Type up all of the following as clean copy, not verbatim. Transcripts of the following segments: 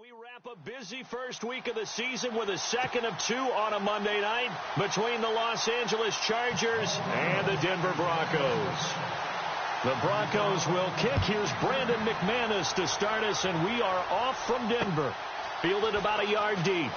We wrap a busy first week of the season with a second of two on a Monday night between the Los Angeles Chargers and the Denver Broncos. The Broncos will kick. Here's Brandon McManus to start us, and we are off from Denver. Fielded about a yard deep.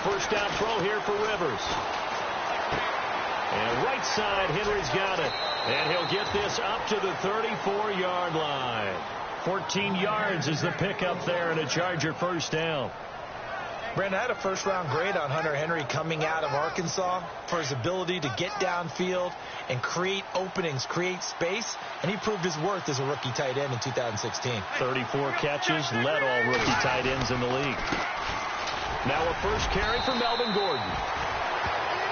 First down throw here for Rivers. And right side, Henry's got it. And he'll get this up to the 34-yard line. 14 yards is the pickup there, and a Charger first down. Brandon, I had a first-round grade on Hunter Henry coming out of Arkansas for his ability to get downfield and create openings, create space, and he proved his worth as a rookie tight end in 2016. 34 catches, led all rookie tight ends in the league. Now a first carry for Melvin Gordon.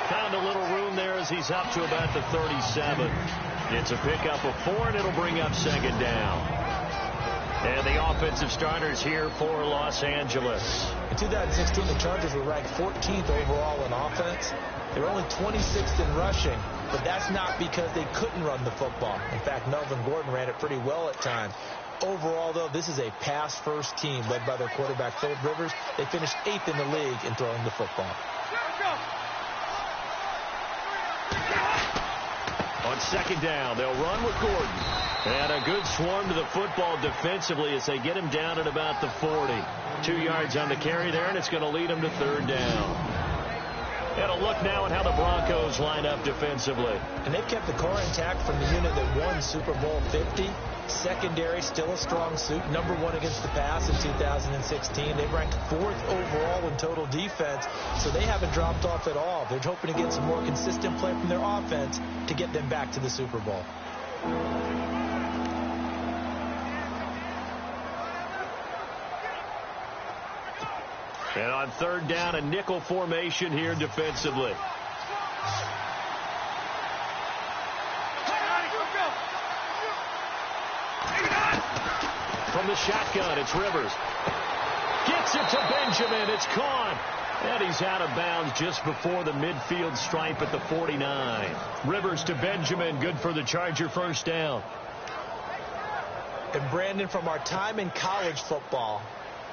Found a little room there as he's up to about the 37. It's a pickup of 4, and it'll bring up second down. And the offensive starters here for Los Angeles. In 2016, the Chargers were ranked 14th overall in offense. They were only 26th in rushing, but that's not because they couldn't run the football. In fact, Melvin Gordon ran it pretty well at times. Overall, though, this is a pass-first team led by their quarterback, Phillip Rivers. They finished 8th in the league in throwing the football. On second down, they'll run with Gordon. And a good swarm to the football defensively as they get him down at about the 40. 2 yards on the carry there, and it's going to lead him to third down. And a look now at how the Broncos line up defensively. And they've kept the core intact from the unit that won Super Bowl 50. Secondary, still a strong suit. Number 1 against the pass in 2016. They ranked 4th overall in total defense, so they haven't dropped off at all. They're hoping to get some more consistent play from their offense to get them back to the Super Bowl. And on third down, a nickel formation here defensively. From the shotgun, it's Rivers. Gets it to Benjamin. It's caught. And he's out of bounds just before the midfield stripe at the 49. Rivers to Benjamin. Good for the Charger first down. And Brandon, from our time in college football,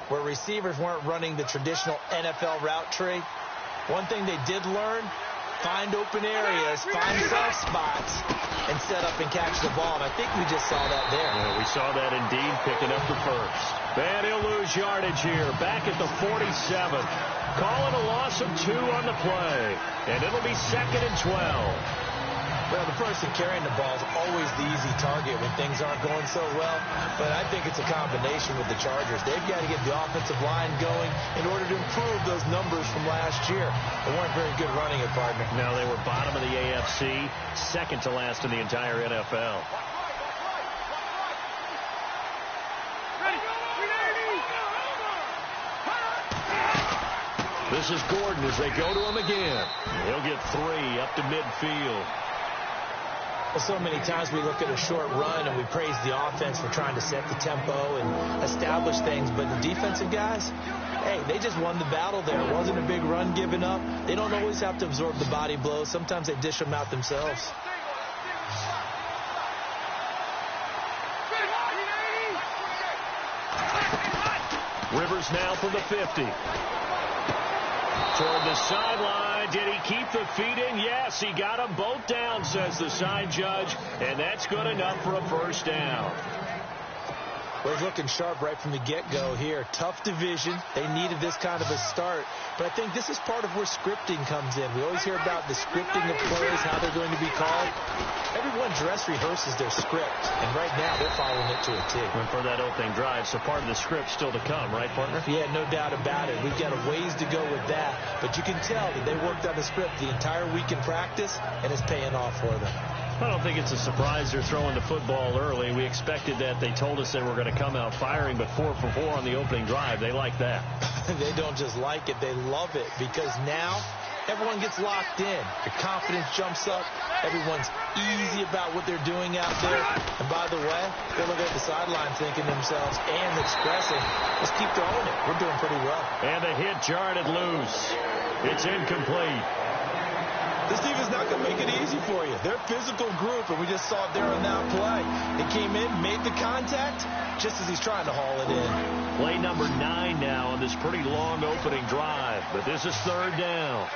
where receivers weren't running the traditional NFL route tree, one thing they did learn, find open areas, find soft spots, and set up and catch the ball. And I think we just saw that there. Yeah, we saw that indeed, picking up the first. And he'll lose yardage here, back at the 47. Calling a loss of 2 on the play. And it'll be 2nd and 12. Well, the person carrying the ball is always the easy target when things aren't going so well. But I think it's a combination with the Chargers. They've got to get the offensive line going in order to improve those numbers from last year. They weren't very good running it, partner. No, they were bottom of the AFC, second to last in the entire NFL. This is Gordon as they go to him again. He'll get 3 up to midfield. Well, so many times we look at a short run and we praise the offense for trying to set the tempo and establish things. But the defensive guys, hey, they just won the battle there. It wasn't a big run given up. They don't always have to absorb the body blows. Sometimes they dish them out themselves. Rivers now from the 50. Toward the sideline. Did he keep the feet in? Yes, he got them both down, says the side judge. And that's good enough for a first down. Well, he's looking sharp right from the get-go here. Tough division. They needed this kind of a start. But I think this is part of where scripting comes in. We always hear about the scripting of plays, how they're going to be called. Everyone dress rehearses their script, and right now they're following it to a T. And for that opening drive, so part of the script still to come, right, partner? Yeah, no doubt about it. We've got a ways to go with that. But you can tell that they worked on the script the entire week in practice, and it's paying off for them. I don't think it's a surprise they're throwing the football early. We expected that. They told us they were going to come out firing, but 4 for 4 on the opening drive. They like that. They don't just like it. They love it because now everyone gets locked in. Your confidence jumps up. Everyone's easy about what they're doing out there. And by the way, they look at the sideline thinking to themselves and expressing, let's keep throwing it. We're doing pretty well. And the hit jarred it loose. It's incomplete. This defense is not going to make it easy for you. They're a physical group, and we just saw it there on that play. They came in, made the contact, just as he's trying to haul it in. Play number 9 now on this pretty long opening drive, but this is third down.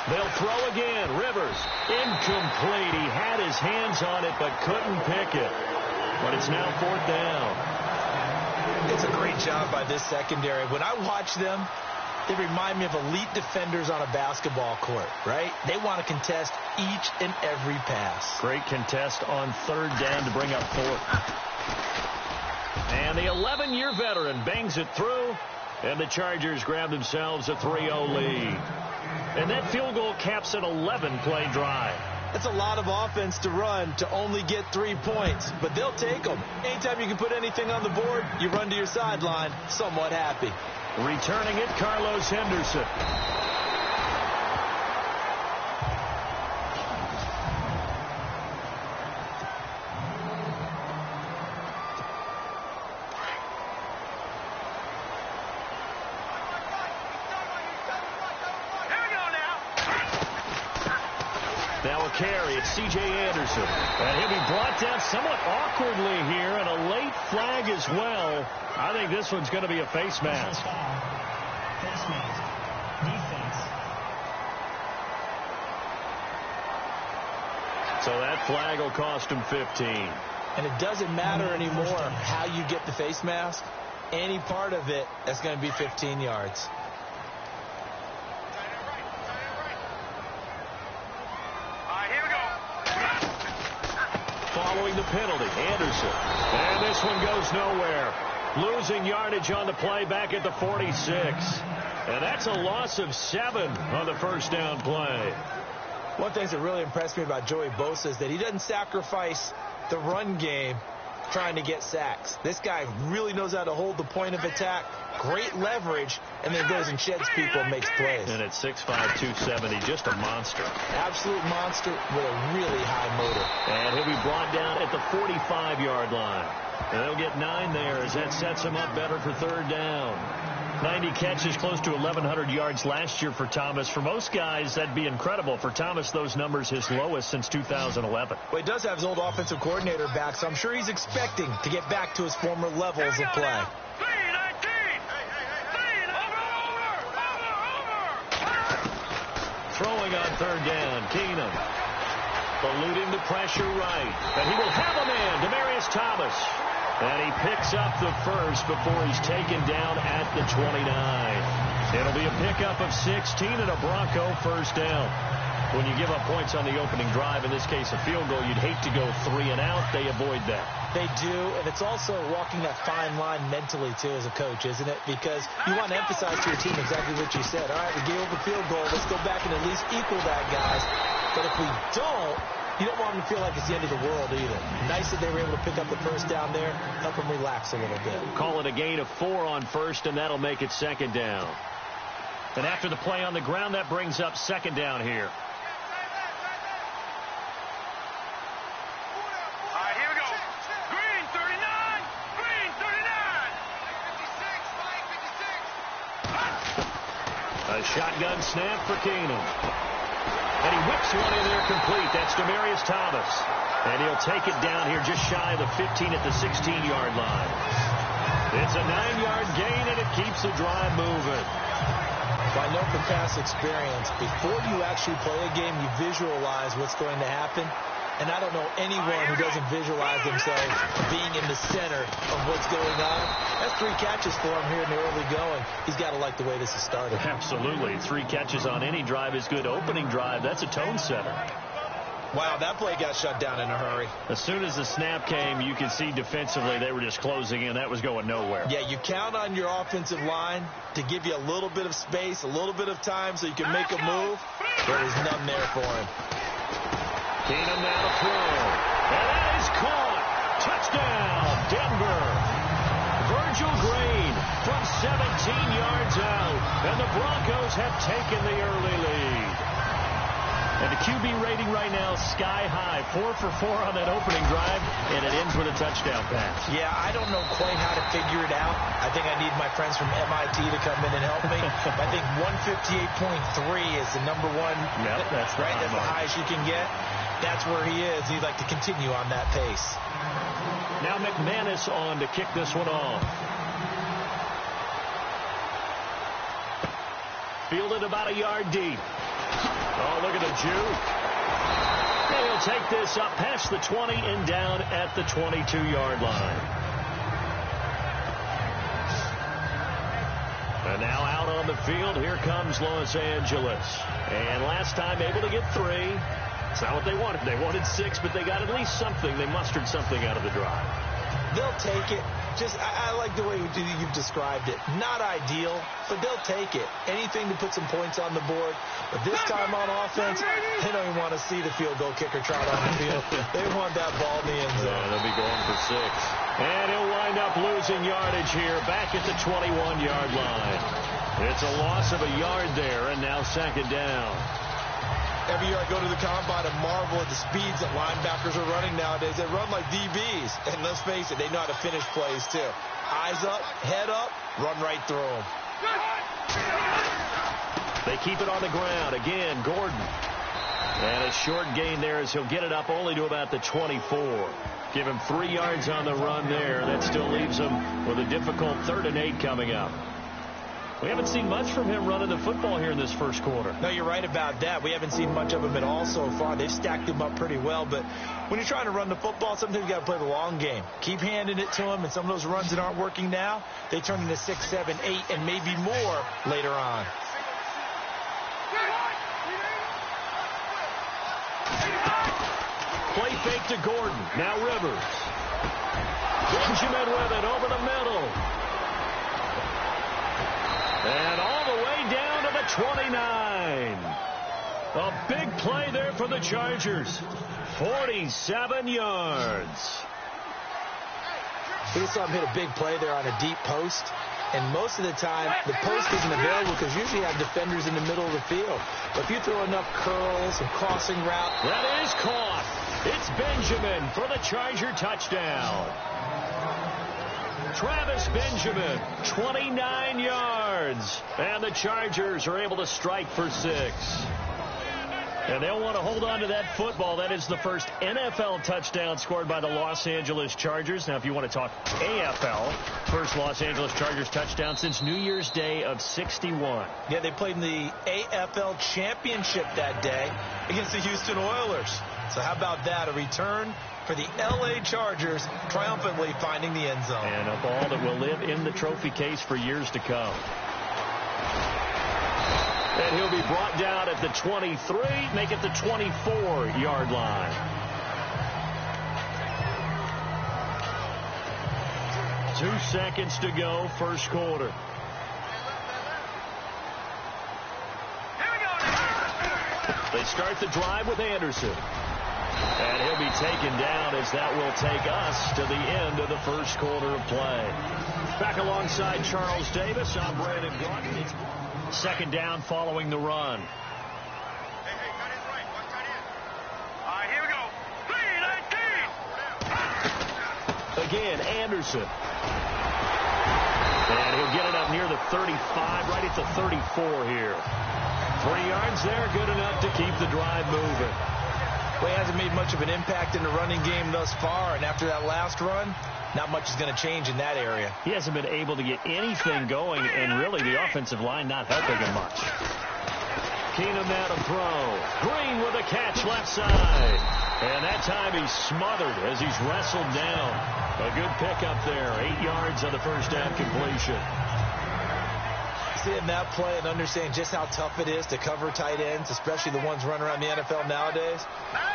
They'll throw again. Rivers, incomplete. He had his hands on it, but couldn't pick it. But it's now fourth down. It's a great job by this secondary. When I watch them, they remind me of elite defenders on a basketball court, right? They want to contest each and every pass. Great contest on third down to bring up fourth. And the 11-year veteran bangs it through, and the Chargers grab themselves a 3-0 lead. And that field goal caps an 11-play drive. That's a lot of offense to run to only get 3 points, but they'll take them. Anytime you can put anything on the board, you run to your sideline somewhat happy. Returning it, Carlos Henderson. Now a carry, it's C.J. Anderson. And he'll be brought down somewhat awkwardly here, and a late flag as well. I think this one's going to be a face mask. Face mask. Defense. So that flag will cost him 15. And it doesn't matter anymore how you get the face mask. Any part of it, that's going to be 15 yards. Following the penalty, Anderson. And this one goes nowhere. Losing yardage on the play back at the 46. And that's a loss of 7 on the first down play. One thing that really impressed me about Joey Bosa is that he doesn't sacrifice the run game trying to get sacks. This guy really knows how to hold the point of attack, great leverage, and then goes and sheds people and makes plays. And at 6'5", 270, just a monster. Absolute monster with a really high motor. And he'll be brought down at the 45-yard line. And they'll get 9 there as that sets him up better for third down. 90 catches, close to 1,100 yards last year for Thomas. For most guys, that'd be incredible. For Thomas, those numbers his lowest since 2011. Well, he does have his old offensive coordinator back, so I'm sure he's expecting to get back to his former levels of play. Throwing on third down, Keenum. Eluding the pressure right. And he will have a man, Demaryius Thomas. And he picks up the first before he's taken down at the 29. It'll be a pickup of 16 and a Bronco first down. When you give up points on the opening drive, in this case a field goal, you'd hate to go 3 and out. They avoid that. They do, and it's also walking that fine line mentally, too, as a coach, isn't it? Because you want to emphasize to your team exactly what you said. All right, we gave up a field goal. Let's go back and at least equal that, guys. But if we don't, you don't want them to feel like it's the end of the world either. Nice that they were able to pick up the first down there, help them relax a little bit. Call it a gain of 4 on first, and that'll make it second down. And after the play on the ground, that brings up second down here. A shotgun snap for Keenum. And he whips one in there complete. That's Demaryius Thomas. And he'll take it down here just shy of the 15 at the 16-yard line. It's a 9-yard gain, and it keeps the drive moving. I know from past experience, before you actually play a game, you visualize what's going to happen. And I don't know anyone who doesn't visualize themselves being in the center of what's going on. That's 3 catches for him here in the early going. He's got to like the way this has started. Absolutely. 3 catches on any drive is good. Opening drive, that's a tone setter. Wow, that play got shut down in a hurry. As soon as the snap came, you could see defensively they were just closing in. That was going nowhere. Yeah, you count on your offensive line to give you a little bit of space, a little bit of time so you can make a move. There was none there for him. Keenum now to throw. And that is caught. Touchdown, Denver. Virgil Green from 17 yards out. And the Broncos have taken the early lead. And the QB rating right now, sky high. 4 for 4 on that opening drive, and it ends with a touchdown pass. Yeah, I don't know quite how to figure it out. I think I need my friends from MIT to come in and help me. I think 158.3 is the number one. Yep, that's right. That's the highest you can get. That's where he is. He'd like to continue on that pace. Now McManus on to kick this one off. Fielded about a yard deep. Oh, look at the juke. And he'll take this up past the 20 and down at the 22-yard line. And now out on the field, here comes Los Angeles. And last time able to get 3. It's not what they wanted. They wanted 6, but they got at least something. They mustered something out of the drive. They'll take it. I like the way you've described it. Not ideal, but they'll take it. Anything to put some points on the board. But this time on offense, they don't even want to see the field goal kicker trot on the field. They want that ball in the end zone. Yeah, they'll be going for 6. And he'll wind up losing yardage here back at the 21-yard line. It's a loss of a yard there, and now 2nd down. Every year I go to the combine and marvel at the speeds that linebackers are running nowadays. They run like DBs. And let's face it, they know how to finish plays too. Eyes up, head up, run right through them. They keep it on the ground. Again, Gordon. And a short gain there as he'll get it up only to about the 24. Give him 3 yards on the run there. That still leaves him with a difficult 3rd and 8 coming up. We haven't seen much from him running the football here in this first quarter. No, you're right about that. We haven't seen much of him at all so far. They've stacked him up pretty well. But when you're trying to run the football, sometimes you got to play the long game. Keep handing it to him, and some of those runs that aren't working now, they turn into 6, 7, 8, and maybe more later on. Play fake to Gordon. Now Rivers. Benjamin with it over the middle. And all the way down to the 29. A big play there for the Chargers. 47 yards. We just saw him hit a big play there on a deep post. And most of the time, the post isn't available because usually you have defenders in the middle of the field. But if you throw enough curls and crossing route. That is caught. It's Benjamin for the Charger touchdown. Travis Benjamin, 29 yards. And the Chargers are able to strike for 6. And they'll want to hold on to that football. That is the first NFL touchdown scored by the Los Angeles Chargers. Now, if you want to talk AFL, first Los Angeles Chargers touchdown since New Year's Day of 61. Yeah, they played in the AFL championship that day against the Houston Oilers. So how about that? A return for the L.A. Chargers triumphantly finding the end zone. And a ball that will live in the trophy case for years to come. And he'll be brought down at the 23, make it the 24-yard line. Two seconds to go, first quarter. They start the drive with Anderson. And he'll be taken down as that will take us to the end of the first quarter of play. Back alongside Charles Davis, I'm Brandon Gordon. Second down following the run. Hey, got it right. Watch that in. All right, here we go. 3-19. Again, Anderson. And he'll get it up near the 35, right at the 34 here. 3 yards there, good enough to keep the drive moving. Well, he hasn't made much of an impact in the running game thus far, and after that last run, not much is going to change in that area. He hasn't been able to get anything going, and really the offensive line not helping him much. Keenum now to throw. Green with a catch left side. And that time he's smothered as he's wrestled down. A good pickup there. 8 yards on the first down completion. Seeing that play and understanding just how tough it is to cover tight ends, especially the ones running around the NFL nowadays,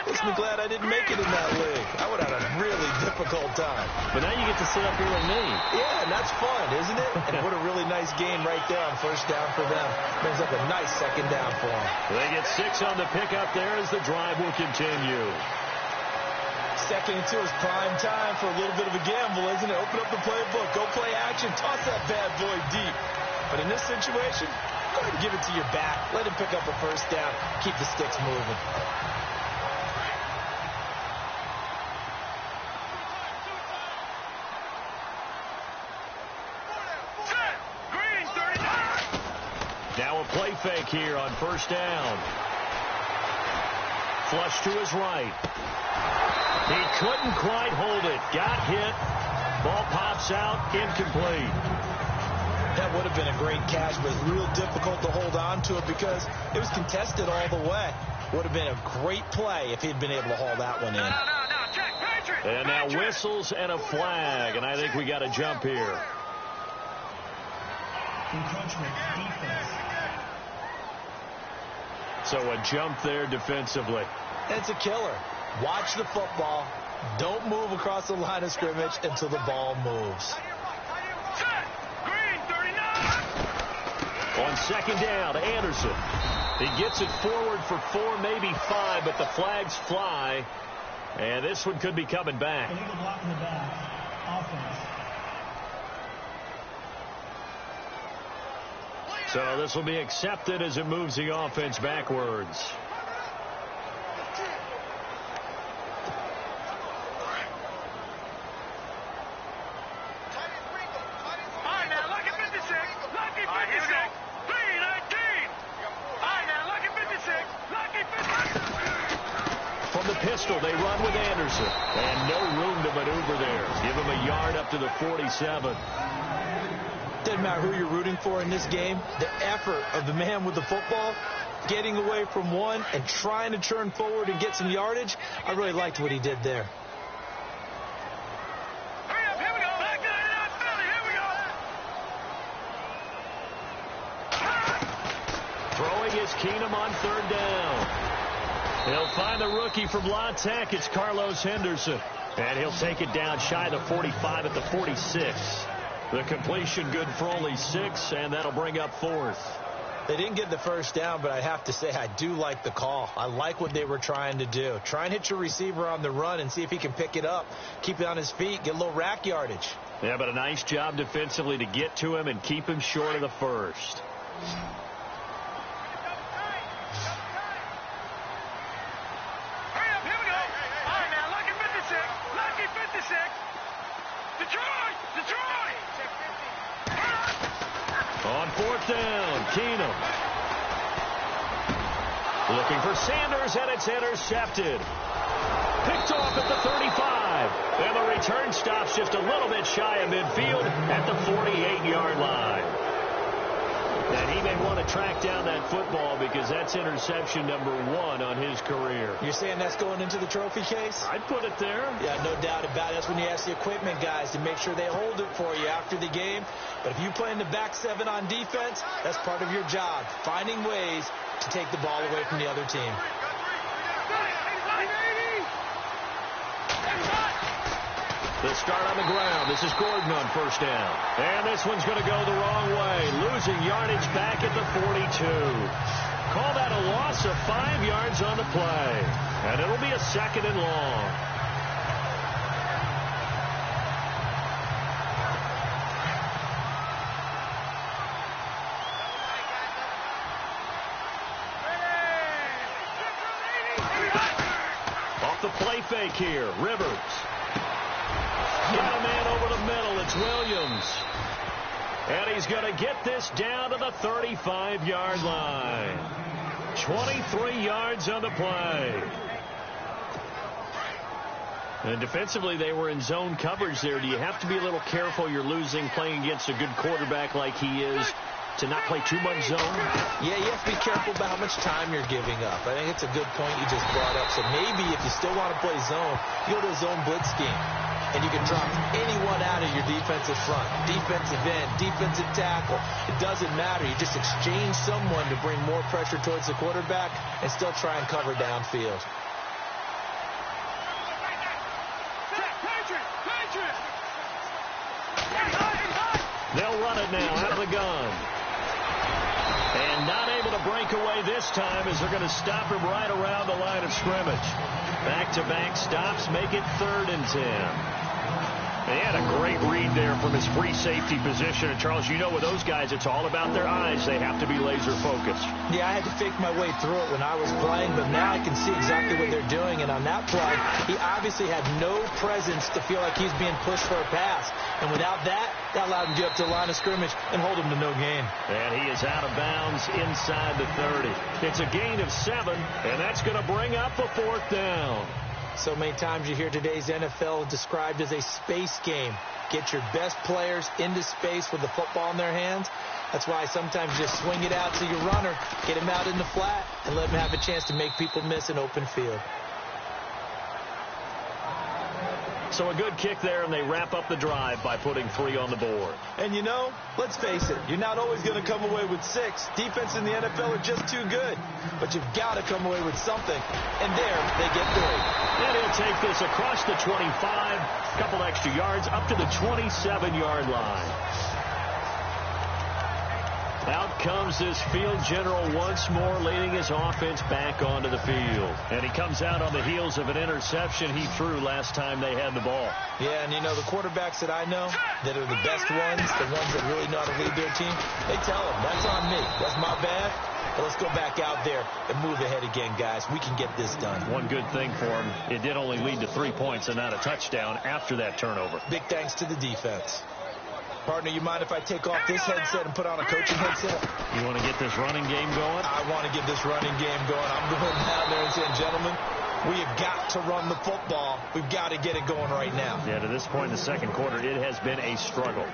makes me glad I didn't make it in that league. I would have had a really difficult time. But now you get to sit up here with me. Yeah, and that's fun, isn't it? And what a really nice game right there on first down for them. Brings up a nice second down for them. They get 6 on the pickup there as the drive will continue. second and 2 is prime time for a little bit of a gamble, isn't it? Open up the playbook, go play action, toss that bad boy deep. But in this situation, go ahead and give it to your back. Let him pick up a first down. Keep the sticks moving. Now a play fake here on first down. Flush to his right. He couldn't quite hold it. Got hit. Ball pops out. Incomplete. That would have been a great catch, but real difficult to hold on to it because it was contested all the way. Would have been a great play if he'd been able to haul that one in. And now whistles and a flag, and I think we got a jump here. Encroachment defense. So a jump there defensively. It's a killer. Watch the football. Don't move across the line of scrimmage until the ball moves. On second down, Anderson. He gets it forward for 4, maybe 5, but the flags fly. And this one could be coming back. Illegal block in the back. Offense. So this will be accepted as it moves the offense backwards. From the pistol, they run with Anderson. And no room to maneuver there. Give him a yard up to the 47. Doesn't matter who you're rooting for in this game. The effort of the man with the football, getting away from one and trying to turn forward and get some yardage, I really liked what he did there. Throwing is Keenum on third down. He'll find the rookie from La Tech. It's Carlos Henderson. And he'll take it down shy of the 45 at the 46. The completion good for only 6, and that'll bring up 4th. They didn't get the first down, but I have to say I do like the call. I like what they were trying to do. Try and hit your receiver on the run and see if he can pick it up. Keep it on his feet. Get a little rack yardage. Yeah, but a nice job defensively to get to him and keep him short of the first. On fourth down, Keenum. Looking for Sanders, and it's intercepted. Picked off at the 35. And the return stops just a little bit shy of midfield at the 48-yard line. And he may want to track down that football because that's interception number 1 on his career. You're saying that's going into the trophy case? I'd put it there. Yeah, no doubt about it. That's when you ask the equipment guys to make sure they hold it for you after the game. But if you play in the back 7 on defense, that's part of your job, finding ways to take the ball away from the other team. The start on the ground. This is Gordon on first down. And this one's going to go the wrong way. Losing yardage back at the 42. Call that a loss of 5 yards on the play. And it'll be a 2nd and long. Off the play fake here. Rivers. Got a man over the middle. It's Williams. And he's going to get this down to the 35-yard line. 23 yards on the play. And defensively, they were in zone coverage there. Do you have to be a little careful? You're losing playing against a good quarterback like he is to not play too much zone? Yeah, you have to be careful about how much time you're giving up. I think it's a good point you just brought up. So maybe if you still want to play zone, you go to a zone blitz scheme. And you can drop anyone out of your defensive front. Defensive end, defensive tackle. It doesn't matter. You just exchange someone to bring more pressure towards the quarterback and still try and cover downfield. They'll run it now out of the gun. And not able to breakaway this time as they're going to stop him right around the line of scrimmage. Back-to-back stops make it 3rd and 10. They had a great read there from his free safety position. And, Charles, you know with those guys, it's all about their eyes. They have to be laser-focused. Yeah, I had to fake my way through it when I was playing, but now I can see exactly what they're doing. And on that play, he obviously had no presence to feel like he's being pushed for a pass. And without that, that allowed him to get up to the line of scrimmage and hold him to no gain. And he is out of bounds inside the 30. It's a gain of 7, and that's going to bring up a 4th down. So many times you hear today's NFL described as a space game. Get your best players into space with the football in their hands. That's why sometimes you just swing it out to your runner, get him out in the flat, and let him have a chance to make people miss an open field. So a good kick there, and they wrap up the drive by putting 3 on the board. And, you know, let's face it, you're not always going to come away with 6. Defense in the NFL are just too good. But you've got to come away with something. And there, they get 3. And he'll take this across the 25, a couple extra yards, up to the 27-yard line. Out comes this field general once more, leading his offense back onto the field. And he comes out on the heels of an interception he threw last time they had the ball. Yeah, and you know, the quarterbacks that I know that are the best ones, the ones that really know how to lead their team, they tell them, that's on me. That's my bad. But let's go back out there and move ahead again, guys. We can get this done. One good thing for him, it did only lead to 3 points and not a touchdown after that turnover. Big thanks to the defense. Partner, you mind if I take off this headset and put on a coaching headset? You want to get this running game going? I want to get this running game going. I'm going down there and saying, gentlemen, we have got to run the football. We've got to get it going right now. Yeah, to this point in the second quarter, it has been a struggle.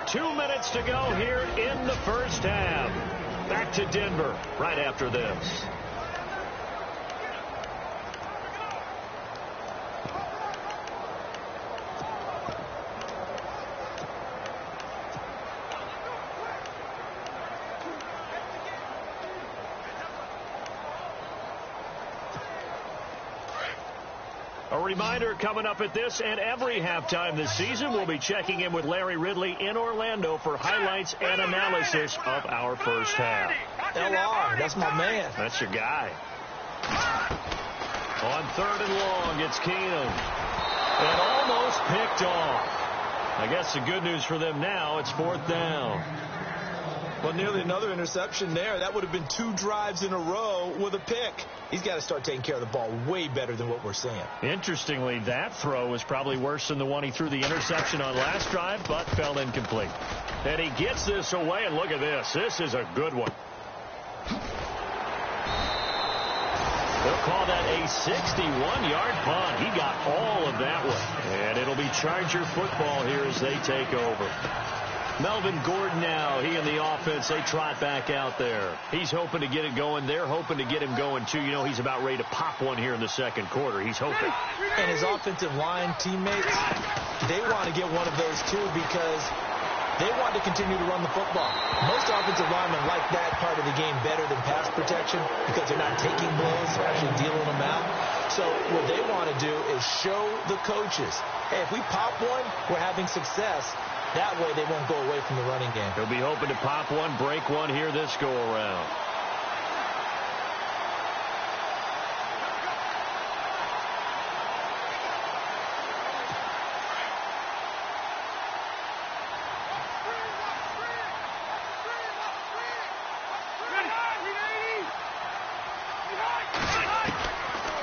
2 minutes to go here in the first half. Back to Denver right after this. A reminder coming up at this and every halftime this season, we'll be checking in with Larry Ridley in Orlando for highlights and analysis of our first half. LR, that's my man. That's your guy. On 3rd and long, it's Keenum. And almost picked off. I guess the good news for them now, it's 4th down. Well, nearly another interception there. That would have been 2 drives in a row with a pick. He's got to start taking care of the ball way better than what we're seeing. Interestingly, that throw was probably worse than the one he threw the interception on last drive, but fell incomplete. And he gets this away, and look at this. This is a good one. They'll call that a 61-yard punt. He got all of that one. And it'll be Charger football here as they take over. Melvin Gordon now, he and the offense, they trot back out there. He's hoping to get it going. They're hoping to get him going, too. You know, he's about ready to pop one here in the second quarter. He's hoping. And his offensive line teammates, they want to get one of those, too, because they want to continue to run the football. Most offensive linemen like that part of the game better than pass protection because they're not taking blows, they're actually dealing them out. So what they want to do is show the coaches, hey, if we pop one, we're having success. That way they won't go away from the running game. He'll be hoping to pop one, break one here this go-around.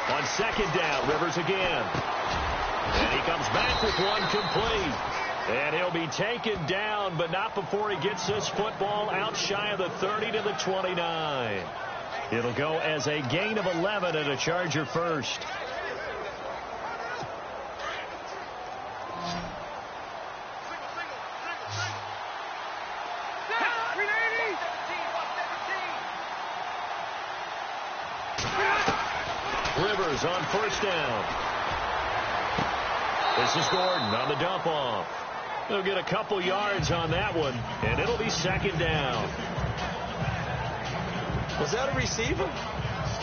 On 2nd down, Rivers again. And he comes back with one complete. And he'll be taken down, but not before he gets this football out shy of the 30 to the 29. It'll go as a gain of 11 and a Charger first. Rivers on 1st down. This is Gordon on the dump off. They'll get a couple yards on that one, and it'll be 2nd down. Was that a receiver?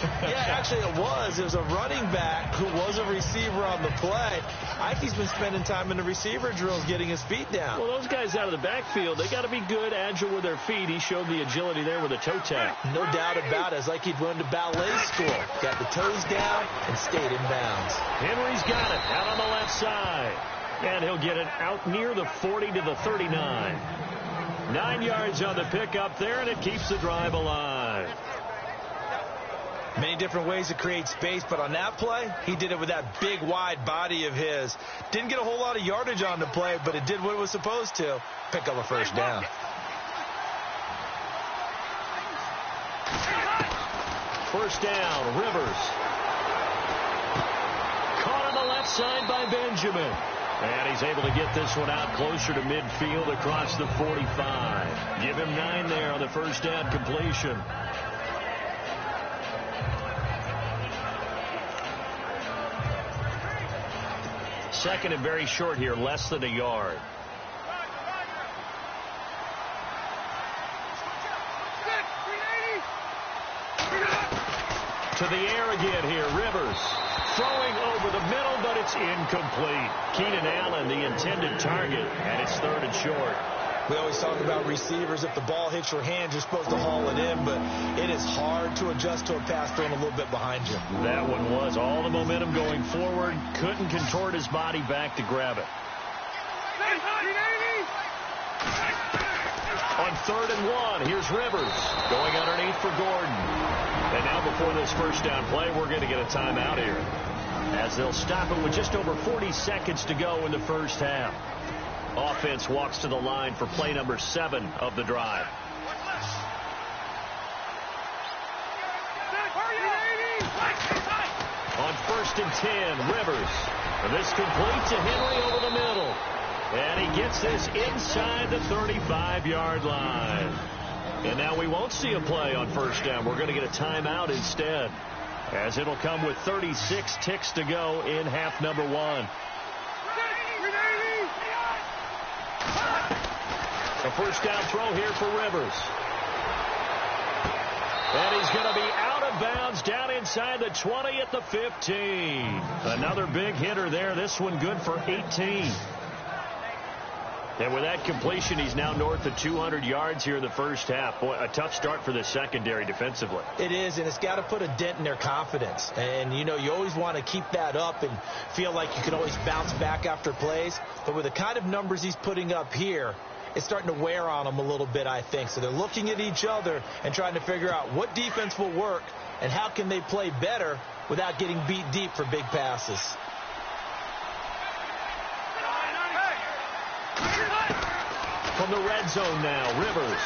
Yeah, actually it was. It was a running back who was a receiver on the play. I think he's been spending time in the receiver drills getting his feet down. Well, those guys out of the backfield, they got to be good, agile with their feet. He showed the agility there with a toe tap. No doubt about it. It's like he'd went to ballet school. Got the toes down and stayed in bounds. Henry's got it out on the left side. And he'll get it out near the 40 to the 39. 9 yards on the pickup there, and it keeps the drive alive. Many different ways to create space, but on that play, he did it with that big, wide body of his. Didn't get a whole lot of yardage on the play, but it did what it was supposed to. Pick up a first down. First down, Rivers. Caught on the left side by Benjamin. And he's able to get this one out closer to midfield across the 45. Give him 9 there on the first down completion. Second and very short here, less than a yard. To the air again here, Rivers. Throwing over the middle, but it's incomplete. Keenan Allen, the intended target, and it's third and short. We always talk about receivers. If the ball hits your hands, you're supposed to haul it in, but it is hard to adjust to a pass thrown a little bit behind you. That one was all the momentum going forward. Couldn't contort his body back to grab it. On 3rd and 1, here's Rivers going underneath for Gordon. And now before this first down play, we're going to get a timeout here, as they'll stop it with just over 40 seconds to go in the first half. Offense walks to the line for play number 7 of the drive. On 1st and 10, Rivers. This complete to Henry over the middle. And he gets this inside the 35-yard line. And now we won't see a play on first down. We're going to get a timeout instead, as it'll come with 36 ticks to go in half number 1. A first down throw here for Rivers. And he's going to be out of bounds down inside the 20 at the 15. Another big hitter there. This one good for 18. And with that completion, he's now north of 200 yards here in the first half. Boy, a tough start for the secondary defensively. It is, and it's got to put a dent in their confidence. And, you know, you always want to keep that up and feel like you can always bounce back after plays. But with the kind of numbers he's putting up here, it's starting to wear on them a little bit, I think. So they're looking at each other and trying to figure out what defense will work and how can they play better without getting beat deep for big passes. From the red zone now, Rivers.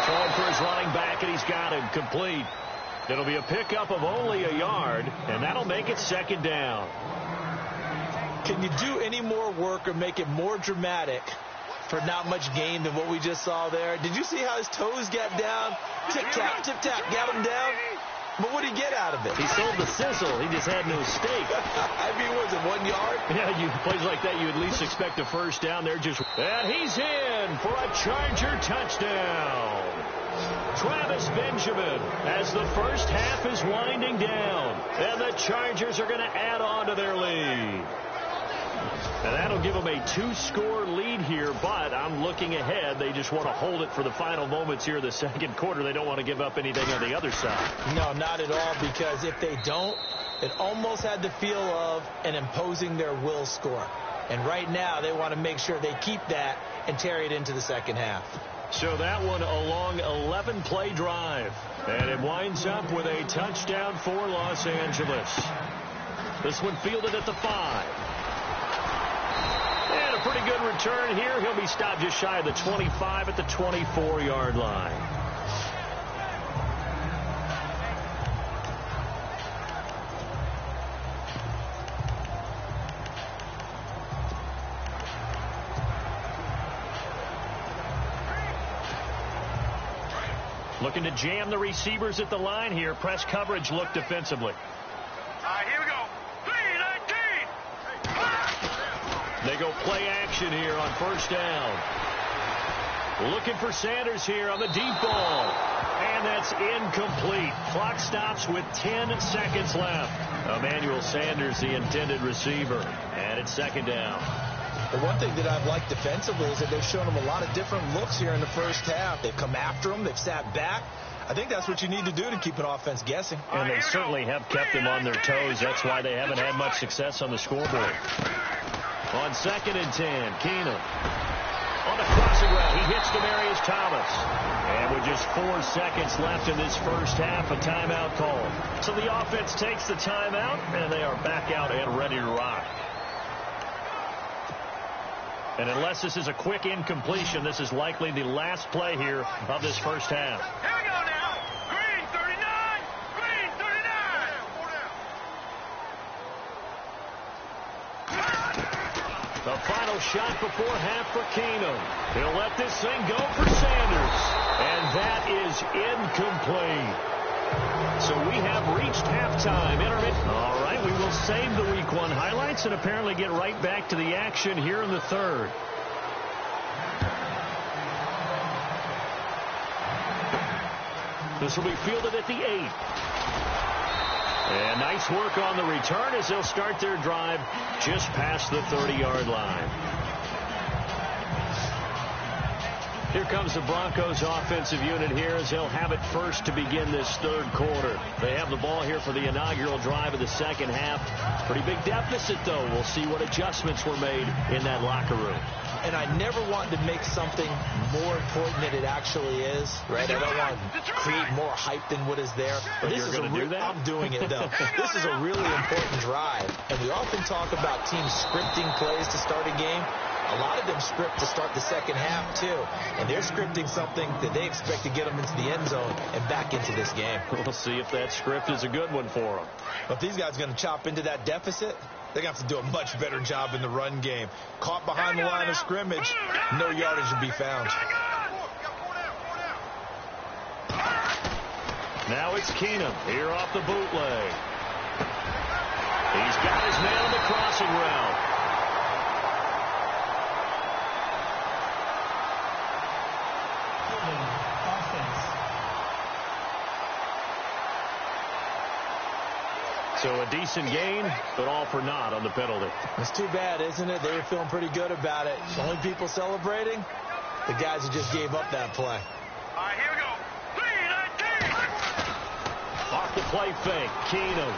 Throwing for his running back, and he's got him complete. It'll be a pickup of only a yard, and that'll make it second down. Can you do any more work or make it more dramatic for not much gain than what we just saw there? Did you see how his toes got down? Tip-tap, tip-tap, got him down. But what did he get out of it? He sold the sizzle. He just had no steak. I mean, was it 1 yard? Yeah, you plays like that, you at least expect a first down there. And he's in for a Charger touchdown. Travis Benjamin, as the first half is winding down. And the Chargers are going to add on to their lead. And that'll give them a 2-score lead here, but I'm looking ahead. They just want to hold it for the final moments here in the second quarter. They don't want to give up anything on the other side. No, not at all, because if they don't, it almost had the feel of an imposing their will score. And right now, they want to make sure they keep that and carry it into the second half. So that one a long 11-play drive. And it winds up with a touchdown for Los Angeles. This one fielded at the 5. And a pretty good return here. He'll be stopped just shy of the 25 at the 24-yard line. Looking to jam the receivers at the line here. Press coverage look defensively. Here we go. 3-19. They go play action here on first down. Looking for Sanders here on the deep ball. And that's incomplete. Clock stops with 10 seconds left. Emmanuel Sanders, the intended receiver. And it's second down. The one thing that I've liked defensively is that they've shown him a lot of different looks here in the first half. They've come after him. They've sat back. I think that's what you need to do to keep an offense guessing. And they certainly have kept them on their toes. That's why they haven't had much success on the scoreboard. On 2nd and 10, Keenum. On the crossing route, he hits Demaryius Thomas. And with just 4 seconds left in this first half, a timeout call. So the offense takes the timeout, and they are back out and ready to rock. And unless this is a quick incompletion, this is likely the last play here of this first half. Here we go now. Green 39. Green 39. The final shot before half for Keenum. He'll let this thing go for Sanders. And that is incomplete. So we have reached halftime. Intermittent. All right, we will save the Week 1 highlights and apparently get right back to the action here in the third. This will be fielded at the 8. And nice work on the return as they'll start their drive just past the 30-yard line. Here comes the Broncos offensive unit here as they'll have it first to begin this third quarter. They have the ball here for the inaugural drive of the second half. Pretty big deficit, though. We'll see what adjustments were made in that locker room. And I never want to make something more important than it actually is, right? I don't want to create more hype than what is there. But this you're going to do that? I'm doing it, though. This is a really important drive. And we often talk about teams scripting plays to start a game. A lot of them script to start the second half, too. And they're scripting something that they expect to get them into the end zone and back into this game. We'll see if that script is a good one for them. But if these guys are going to chop into that deficit, they're going to have to do a much better job in the run game. Caught behind the line of scrimmage, no yardage to be found. Now it's Keenum here off the bootleg. He's got his man on the crossing route. So a decent gain, but all for naught on the penalty. It's too bad, isn't it? They were feeling pretty good about it. The only people celebrating, the guys who just gave up that play. All right, here we go. 3-19. Off the play fake, Keenum.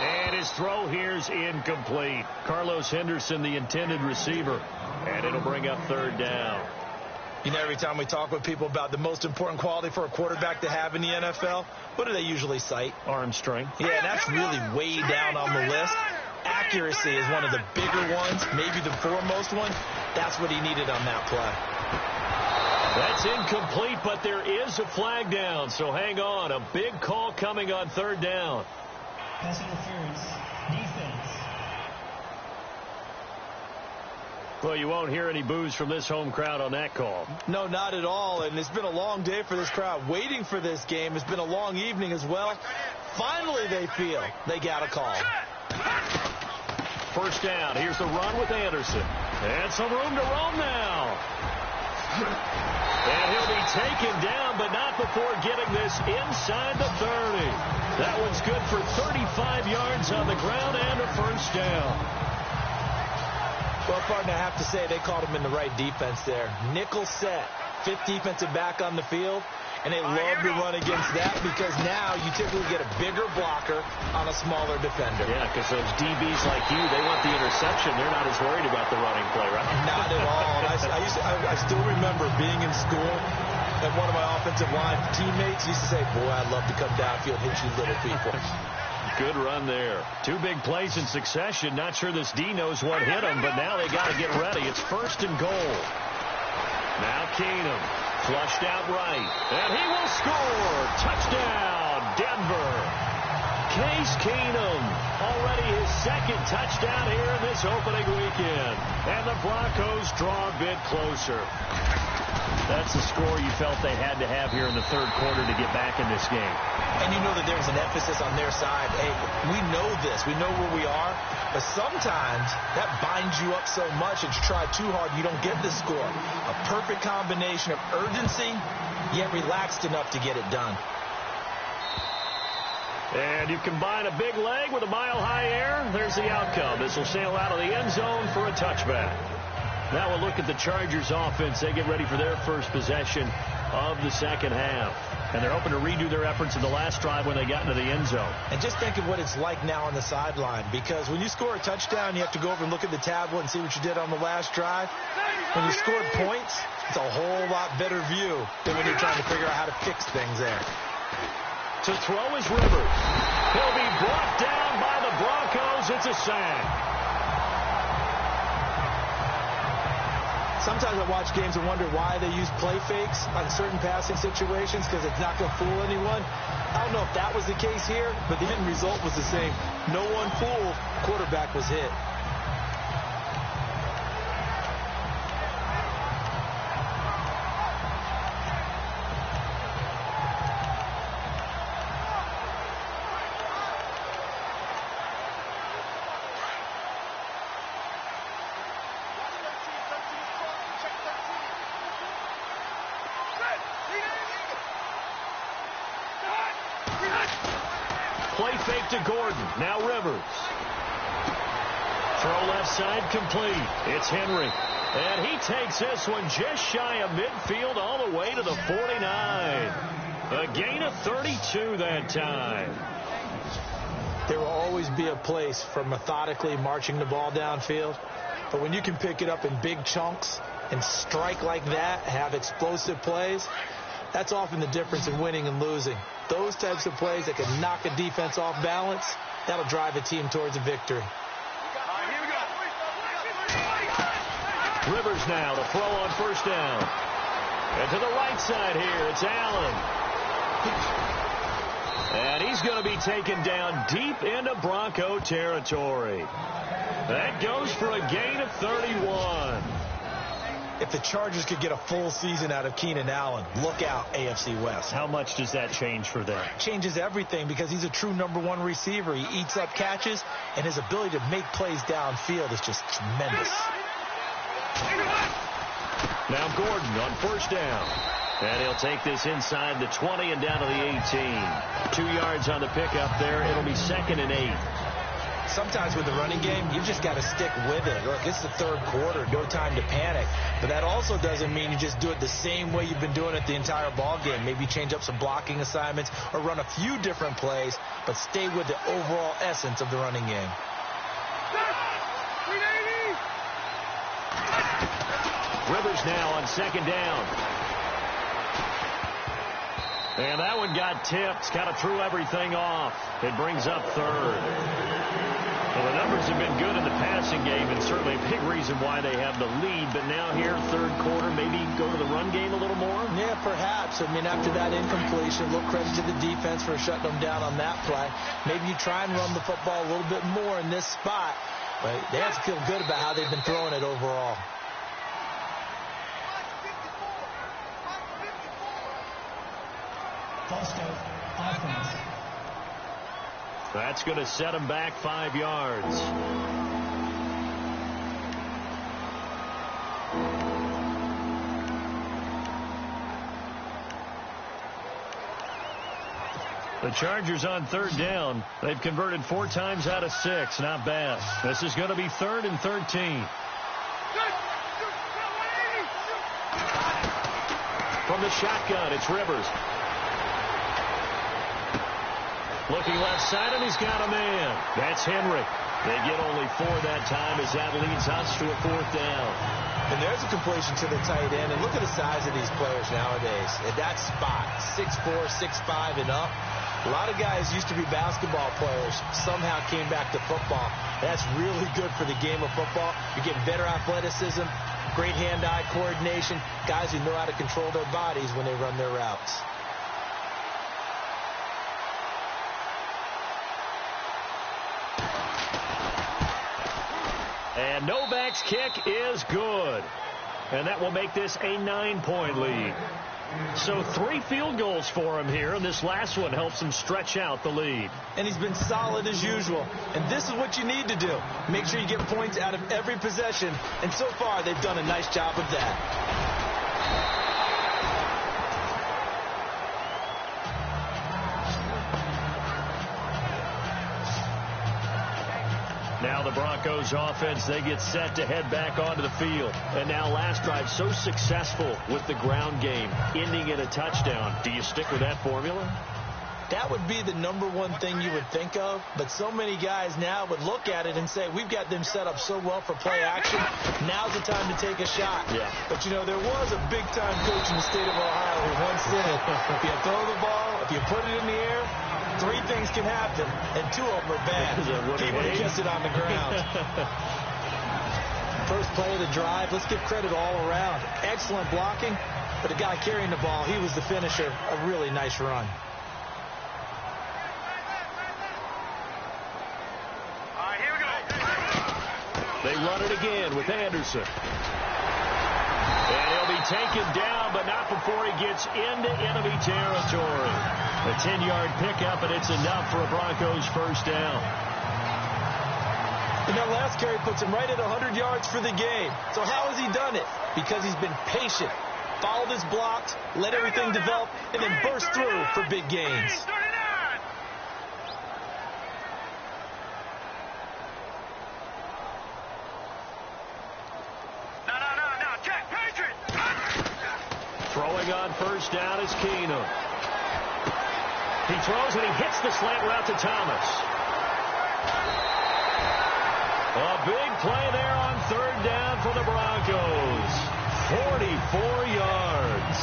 And his throw here's incomplete. Carlos Henderson, the intended receiver. And it'll bring up third down. You know, every time we talk with people about the most important quality for a quarterback to have in the NFL, what do they usually cite? Arm strength. Yeah, that's really way down on the list. Accuracy is one of the bigger ones, maybe the foremost one. That's what he needed on that play. That's incomplete, but there is a flag down, so hang on. A big call coming on third down. Pass interference. Defense. Well, you won't hear any boos from this home crowd on that call. No, not at all. And it's been a long day for this crowd. Waiting for this game. It's been a long evening as well. Finally, they feel they got a call. First down. Here's the run with Anderson. And some room to roam now. And he'll be taken down, but not before getting this inside the 30. That one's good for 35 yards on the ground and a first down. Well, partner, I have to say they caught him in the right defense there. Nickel set, fifth defensive back on the field, and they love to run against that because now you typically get a bigger blocker on a smaller defender. Yeah, because those DBs like you, they want the interception. They're not as worried about the running play, right? Not at all. I still remember being in school, and one of my offensive line teammates used to say, boy, I'd love to come downfield, hit you little people. Good run there. Two big plays in succession. Not sure this D knows what hit him, but now they got to get ready. It's first and goal. Now Keenum flushed out right, and he will score. Touchdown, Denver. Case Keenum, already his second touchdown here in this opening weekend. And the Broncos draw a bit closer. That's the score you felt they had to have here in the third quarter to get back in this game. And you know that there's an emphasis on their side. Hey, we know this. We know where we are. But sometimes that binds you up so much that you try too hard, you don't get the score. A perfect combination of urgency, yet relaxed enough to get it done. And you combine a big leg with a mile-high air, there's the outcome. This will sail out of the end zone for a touchback. Now we'll look at the Chargers offense. They get ready for their first possession of the second half. And they're hoping to redo their efforts in the last drive when they got into the end zone. And just think of what it's like now on the sideline. Because when you score a touchdown, you have to go over and look at the tablet and see what you did on the last drive. When you scored points, it's a whole lot better view than when you're trying to figure out how to fix things there. To throw is Rivers. He'll be brought down by the Broncos. It's a sack. Sometimes I watch games and wonder why they use play fakes on certain passing situations because it's not going to fool anyone. I don't know if that was the case here, but the end result was the same. No one fooled. Quarterback was hit. Play fake to Gordon. Now Rivers. Throw left side complete. It's Henry. And he takes this one just shy of midfield all the way to the 49. A gain of 32 that time. There will always be a place for methodically marching the ball downfield. But when you can pick it up in big chunks and strike like that, have explosive plays, that's often the difference in winning and losing. Those types of plays that can knock a defense off balance, that'll drive a team towards a victory. Rivers now to throw on first down. And to the right side here, it's Allen. And he's going to be taken down deep into Bronco territory. That goes for a gain of 31. If the Chargers could get a full season out of Keenan Allen, look out, AFC West. How much does that change for them? Changes everything because he's a true #1 receiver. He eats up catches, and his ability to make plays downfield is just tremendous. Now Gordon on first down. And he'll take this inside the 20 and down to the 18. 2 yards on the pickup there. It'll be 2nd and 8. Sometimes with the running game, you've just got to stick with it. Look, it's the third quarter, no time to panic. But that also doesn't mean you just do it the same way you've been doing it the entire ball game. Maybe change up some blocking assignments or run a few different plays, but stay with the overall essence of the running game. Rivers now on second down. And that one got tipped. Kind of threw everything off. It brings up third. Well, the numbers have been good in the passing game, and certainly a big reason why they have the lead. But now here, third quarter, maybe go to the run game a little more? Yeah, perhaps. I mean, after that incompletion, a little credit to the defense for shutting them down on that play. Maybe you try and run the football a little bit more in this spot. But they have to feel good about how they've been throwing it overall. Offense. That's going to set him back 5 yards. The Chargers on third down. They've converted 4 times out of 6. Not bad. This is going to be 3rd and 13. From the shotgun, it's Rivers. Looking left side, and he's got a man. That's Henry. They get only 4 that time as that leads us to a 4th down. And there's a completion to the tight end. And look at the size of these players nowadays. At that spot, 6'4", 6'5", and up. A lot of guys used to be basketball players. Somehow came back to football. That's really good for the game of football. You're getting better athleticism, great hand-eye coordination, guys who know how to control their bodies when they run their routes. And Novak's kick is good. And that will make this a 9-point lead. So 3 field goals for him here, and this last one helps him stretch out the lead. And he's been solid as usual. And this is what you need to do. Make sure you get points out of every possession. And so far, they've done a nice job of that. Now the Broncos offense, they get set to head back onto the field. And now last drive, so successful with the ground game, ending in a touchdown. Do you stick with that formula? That would be the #1 thing you would think of, but so many guys now would look at it and say, we've got them set up so well for play action, now's the time to take a shot. Yeah. But, you know, there was a big-time coach in the state of Ohio who once said, if you throw the ball, if you put it in the air, 3 things can happen, and 2 of them are bad. He would have kissed it on the ground. First play of the drive, let's give credit all around. Excellent blocking, but the guy carrying the ball, he was the finisher. A really nice run. They run it again with Anderson. And he'll be taken down, but not before he gets into enemy territory. A 10-yard pickup, and it's enough for a Broncos first down. And that last carry puts him right at 100 yards for the game. So how has he done it? Because he's been patient, followed his blocks, let everything develop, and then burst through for big gains. Throwing on first down is Keenum. He throws and he hits the slant route to Thomas. A big play there on 3rd down for the Broncos. 44 yards.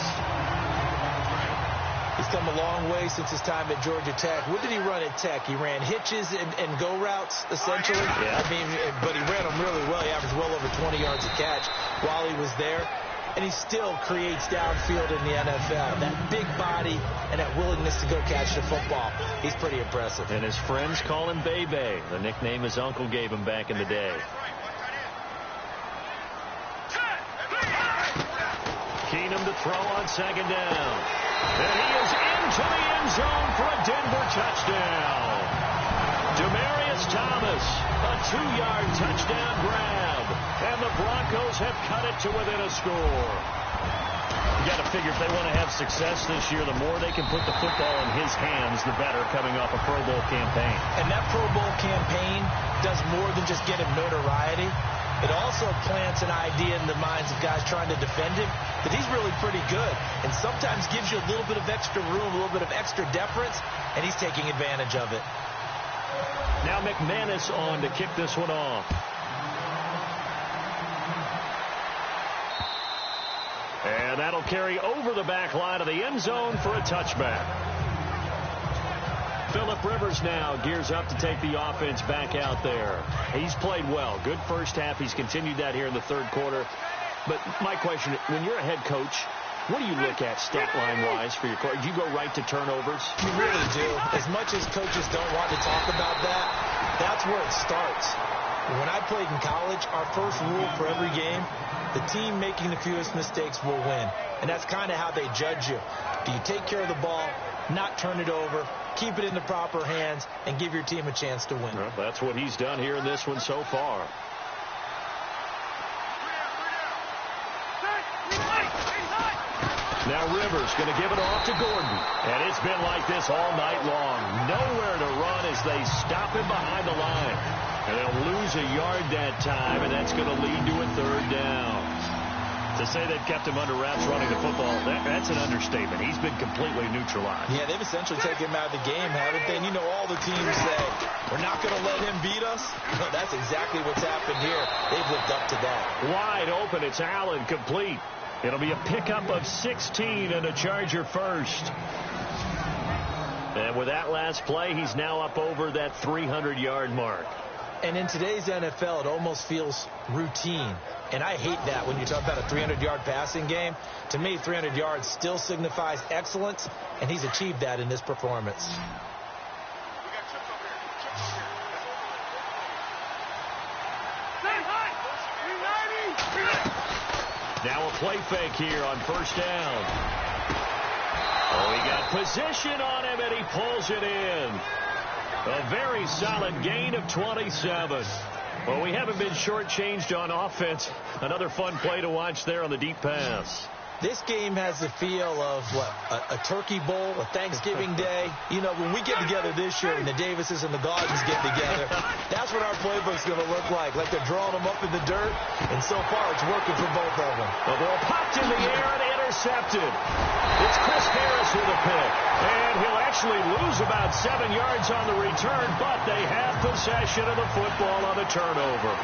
He's come a long way since his time at Georgia Tech. What did he run at Tech? He ran hitches and go routes, essentially. Yeah. I mean, but he ran them really well. He averaged well over 20 yards a catch while he was there. And he still creates downfield in the NFL. That big body and that willingness to go catch the football. He's pretty impressive. And his friends call him Bebe, the nickname his uncle gave him back in the day. Keenum to throw on 2nd down. And he is into the end zone for a Denver touchdown. Demaryius Thomas, a 2-yard touchdown grab. And the Broncos have cut it to within a score. You got to figure if they want to have success this year, the more they can put the football in his hands, the better, coming off a Pro Bowl campaign. And that Pro Bowl campaign does more than just get him notoriety. It also plants an idea in the minds of guys trying to defend him that he's really pretty good, and sometimes gives you a little bit of extra room, a little bit of extra deference, and he's taking advantage of it. Now McManus on to kick this one off. And that'll carry over the back line of the end zone for a touchback. Phillip Rivers now gears up to take the offense back out there. He's played well. Good first half. He's continued that here in the 3rd quarter. But my question, when you're a head coach, what do you look at stat line-wise for your court? Do you go right to turnovers? You really do. As much as coaches don't want to talk about that, that's where it starts. When I played in college, our first rule for every game, the team making the fewest mistakes will win. And that's kind of how they judge you. Do you take care of the ball, not turn it over, keep it in the proper hands, and give your team a chance to win? Well, that's what he's done here in this one so far. Now Rivers going to give it off to Gordon. And it's been like this all night long. Nowhere to run as they stop him behind the line. And they'll lose a yard that time, and that's going to lead to a 3rd down. To say they've kept him under wraps running the football, that's an understatement. He's been completely neutralized. Yeah, they've essentially taken him out of the game, haven't they? And you know all the teams say, we're not going to let him beat us. No, that's exactly what's happened here. They've lived up to that. Wide open, it's Allen, complete. It'll be a pickup of 16 and a Charger first. And with that last play, he's now up over that 300-yard mark. And in today's NFL, it almost feels routine. And I hate that when you talk about a 300-yard passing game. To me, 300 yards still signifies excellence, and he's achieved that in this performance. play fake here on first down. Oh, he got position on him, and he pulls it in. A very solid gain of 27. Well, we haven't been shortchanged on offense. Another fun play to watch there on the deep pass. This game has the feel of, a turkey bowl, a Thanksgiving day. You know, when we get together this year, when the Davises and the Gardens get together, that's what our playbook's going to look like they're drawing them up in the dirt, and so far it's working for both of them. The ball popped in the air and intercepted. It's Chris Harris with a pick, and he'll actually lose about 7 yards on the return, but they have possession of the football on the turnover.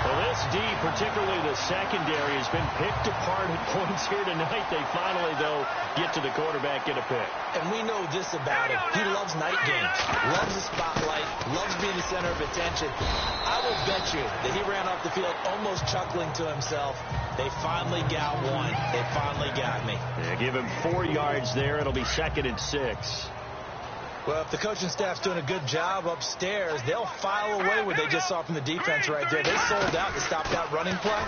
Well, this D, particularly the secondary, has been picked apart at points here tonight. They finally, though, get to the quarterback, get a pick. And we know this about him. He loves night games, loves the spotlight, loves being the center of attention. I will bet you that he ran off the field almost chuckling to himself. They finally got one. They finally got me. Yeah, give him 4 yards there. It'll be 2nd and 6. Well, if the coaching staff's doing a good job upstairs, they'll file away what they just saw from the defense right there. They sold out to stop that running play.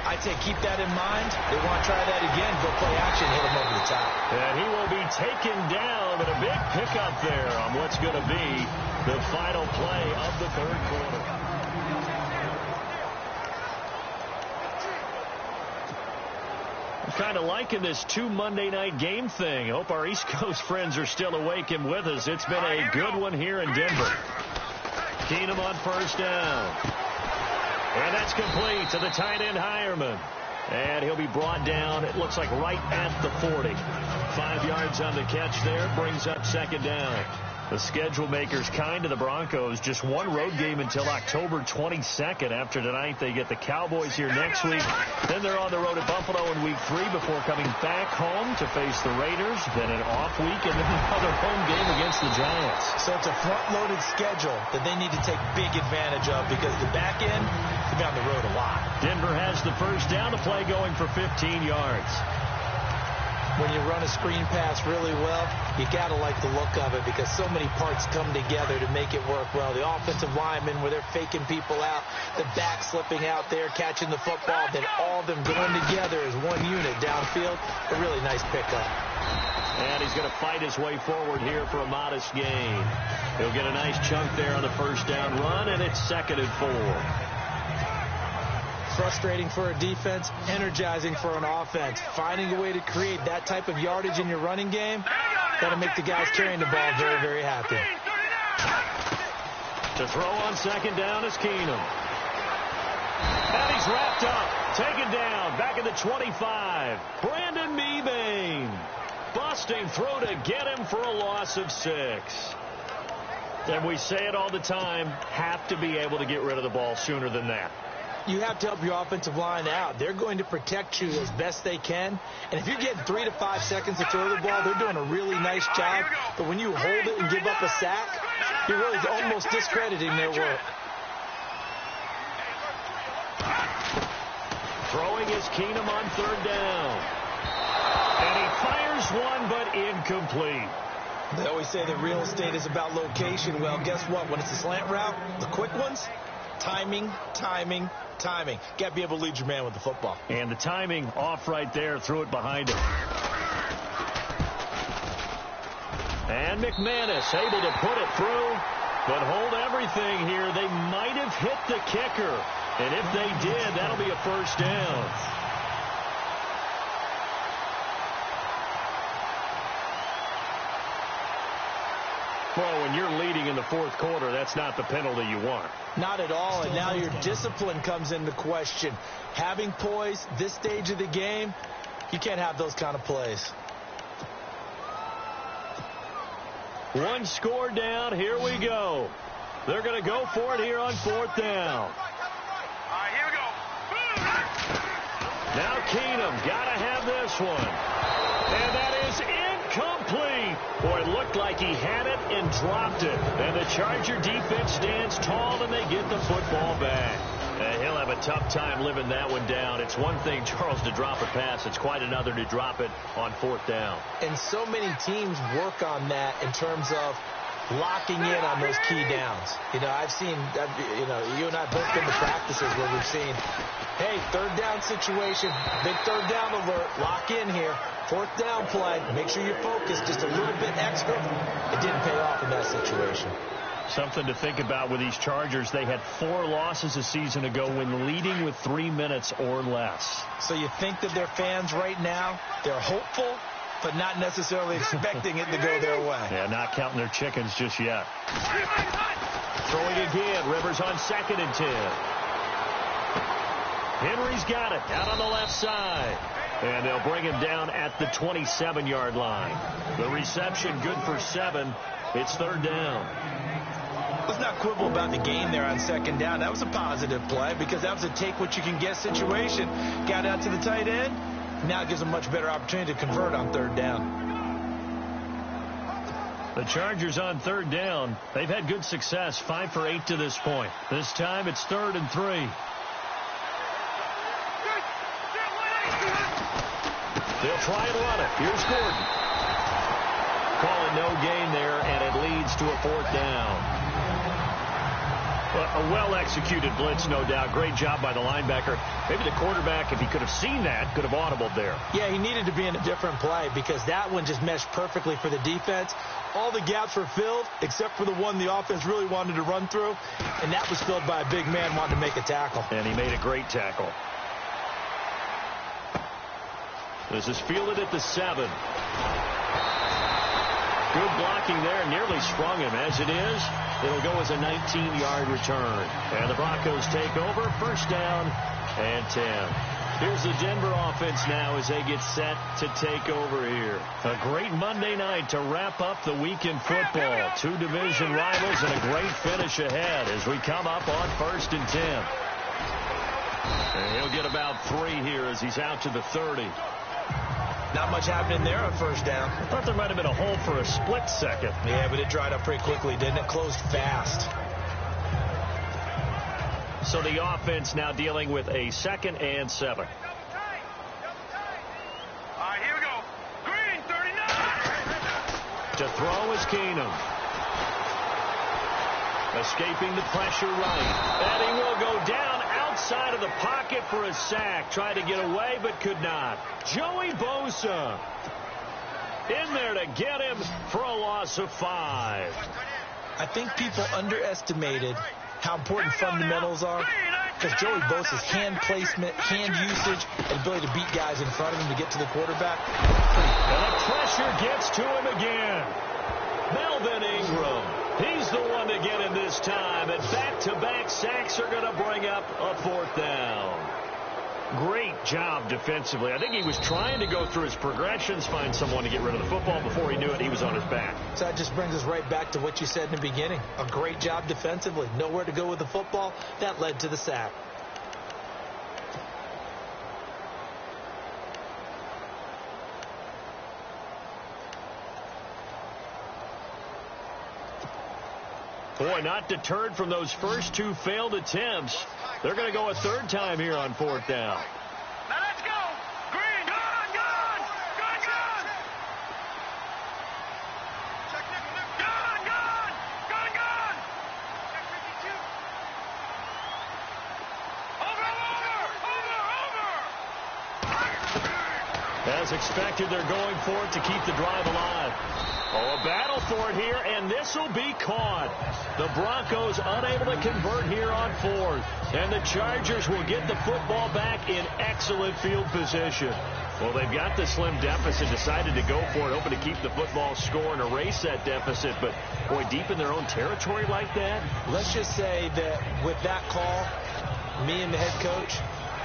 I'd say keep that in mind. They want to try that again, go play action, hit him over the top. And he will be taken down, but a big pickup there on what's going to be the final play of the third quarter. Kind of liking this 2 Monday night game thing. Hope our East Coast friends are still awake and with us. It's been a good one here in Denver. Keenum on first down. And that's complete to the tight end Hireman. And he'll be brought down, it looks like right at the 40. 5 yards on the catch there, brings up 2nd down. The schedule makers kind to the Broncos. Just one road game until October 22nd. After tonight, they get the Cowboys here next week. Then they're on the road at Buffalo in week 3 before coming back home to face the Raiders. Then an off week and then another home game against the Giants. So it's a front-loaded schedule that they need to take big advantage of because the back end could be on the road a lot. Denver has the first down to play going for 15 yards. When you run a screen pass really well, you got to like the look of it because so many parts come together to make it work well. The offensive linemen, where they're faking people out, the back slipping out there, catching the football, then all of them going together as one unit downfield. A really nice pickup. And he's going to fight his way forward here for a modest gain. He'll get a nice chunk there on the first down run, and it's 2nd and 4. Frustrating for a defense, energizing for an offense. Finding a way to create that type of yardage in your running game, that'll make the guys carrying the ball very, very happy. To throw on 2nd down is Keenum. And he's wrapped up, taken down, back at the 25. Brandon Mebane. Busting through to get him for a loss of 6. And we say it all the time, have to be able to get rid of the ball sooner than that. You have to help your offensive line out. They're going to protect you as best they can. And if you're getting 3 to 5 seconds to throw the ball, they're doing a really nice job. But when you hold it and give up a sack, you're really almost discrediting their work. Throwing is Keenum on 3rd down. And he fires one, but incomplete. They always say that real estate is about location. Well, guess what? When it's a slant route, the quick ones, timing, timing, timing. Got to be able to lead your man with the football. And the timing off right there. Threw it behind him. And McManus able to put it through, but hold everything here. They might have hit the kicker. And if they did, that'll be a first down. Well, when you're leading in the 4th quarter, that's not the penalty you want. Not at all, and now your discipline comes into question. Having poise, this stage of the game, you can't have those kind of plays. One score down, here we go. They're going to go for it here on 4th down. Here we go. Now Keenum, got to have this one. And that is incomplete. Boy, it looked like he had it and dropped it. And the Charger defense stands tall and they get the football back. He'll have a tough time living that one down. It's one thing, Charles, to drop a pass. It's quite another to drop it on 4th down. And so many teams work on that in terms of locking in on those key downs. You know, you and I both been to practices where we've seen, hey, third down situation, big third down alert, lock in here. Fourth down play, make sure you're focused just a little bit extra. It didn't pay off in that situation. Something to think about with these Chargers. They had 4 losses a season ago when leading with 3 minutes or less. So you think that their fans right now, they're hopeful, but not necessarily expecting it to go their way. Yeah, not counting their chickens just yet. Throwing again. Rivers on 2nd and 10. Henry's got it out on the left side. And they'll bring him down at the 27-yard line. The reception good for 7. It's 3rd down. Let's not quibble about the game there on 2nd down. That was a positive play because that was a take-what-you-can-get situation. Got out to the tight end. Now it gives them a much better opportunity to convert on 3rd down. The Chargers on 3rd down. They've had good success, 5 for 8 to this point. This time it's 3rd and 3. They'll try and run it. Here's Gordon. Call it no gain there, and it leads to a 4th down. A well-executed blitz, no doubt. Great job by the linebacker. Maybe the quarterback, if he could have seen that, could have audibled there. Yeah, he needed to be in a different play because that one just meshed perfectly for the defense. All the gaps were filled except for the one the offense really wanted to run through, and that was filled by a big man wanting to make a tackle. And he made a great tackle. This is fielded at the 7. Good blocking there. Nearly sprung him. As it is, it'll go as a 19-yard return. And the Broncos take over. 1st down and 10. Here's the Denver offense now as they get set to take over here. A great Monday night to wrap up the week in football. 2 division rivals and a great finish ahead as we come up on 1st and 10. And he'll get about 3 here as he's out to the 30. Not much happening there on 1st down. I thought there might have been a hole for a split second. Yeah, but it dried up pretty quickly, didn't it? Closed fast. So the offense now dealing with a 2nd and 7. All right, here we go. Green, 39. To throw is Keenum. Escaping the pressure right. And he will go down outside of the pocket for a sack. Tried to get away, but could not. Joey Bosa in there to get him for a loss of 5. I think people underestimated how important fundamentals are because Joey Bosa's hand placement, hand usage, and ability to beat guys in front of him to get to the quarterback. And the pressure gets to him again. Melvin Ingram. He's the one to get him this time. And back-to-back sacks are going to bring up a 4th down. Great job defensively. I think he was trying to go through his progressions, find someone to get rid of the football. Before he knew it, he was on his back. So that just brings us right back to what you said in the beginning. A great job defensively. Nowhere to go with the football. That led to the sack. Boy, not deterred from those first 2 failed attempts. They're going to go a 3rd time here on 4th down. Now let's go. Green, gone. Gone. Over. As expected, they're going for it to keep the drive alive. Oh, a battle for it here, and this will be caught. The Broncos unable to convert here on 4th. And the Chargers will get the football back in excellent field position. Well, they've got the slim deficit, decided to go for it, hoping to keep the football score and erase that deficit. But, boy, deep in their own territory like that. Let's just say that with that call, me and the head coach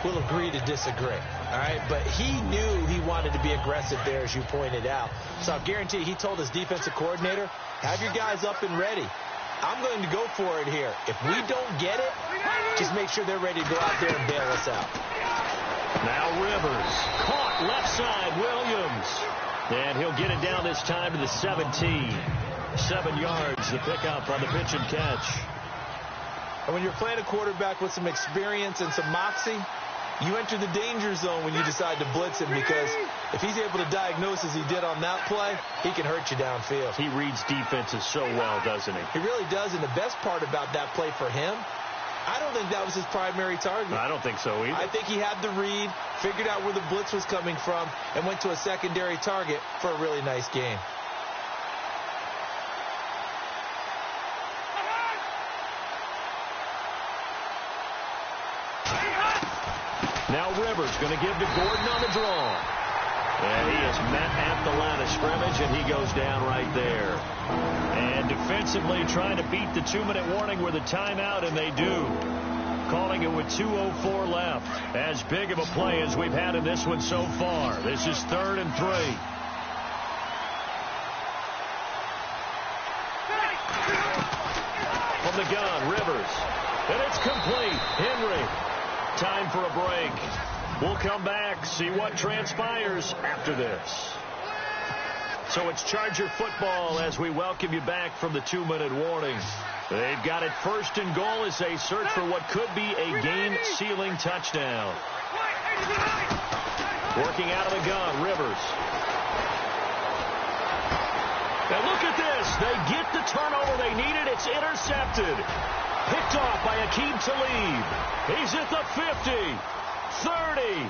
will agree to disagree. All right, but he knew he wanted to be aggressive there, as you pointed out. So I guarantee he told his defensive coordinator, have your guys up and ready. I'm going to go for it here. If we don't get it, just make sure they're ready to go out there and bail us out. Now Rivers, caught left side, Williams. And he'll get it down this time to the 17. 7 yards, the pickup on the pitch and catch. And when you're playing a quarterback with some experience and some moxie, You enter the danger zone when you decide to blitz him, because if he's able to diagnose as he did on that play, he can hurt you downfield. He reads defenses so well, doesn't he? He really does, and the best part about that play for him, I don't think that was his primary target. I don't think so either. I think he had the read, figured out where the blitz was coming from, and went to a secondary target for a really nice game. Now Rivers going to give to Gordon on the draw. And he is met at the line of scrimmage, and he goes down right there. And defensively trying to beat the 2-minute warning with a timeout, and they do. Calling it with 2:04 left. As big of a play as we've had in this one so far. This is 3rd and 3. From the gun, Rivers. And it's complete. Henry. Time for a break. We'll come back, see what transpires after this. So it's Charger football as we welcome you back from the 2-minute warning. They've got it 1st and goal as they search for what could be a game-sealing touchdown. Working out of the gun, Rivers. And look at this. They get the turnover they needed. It's intercepted. Picked off by Aqib Talib. He's at the 50, 30,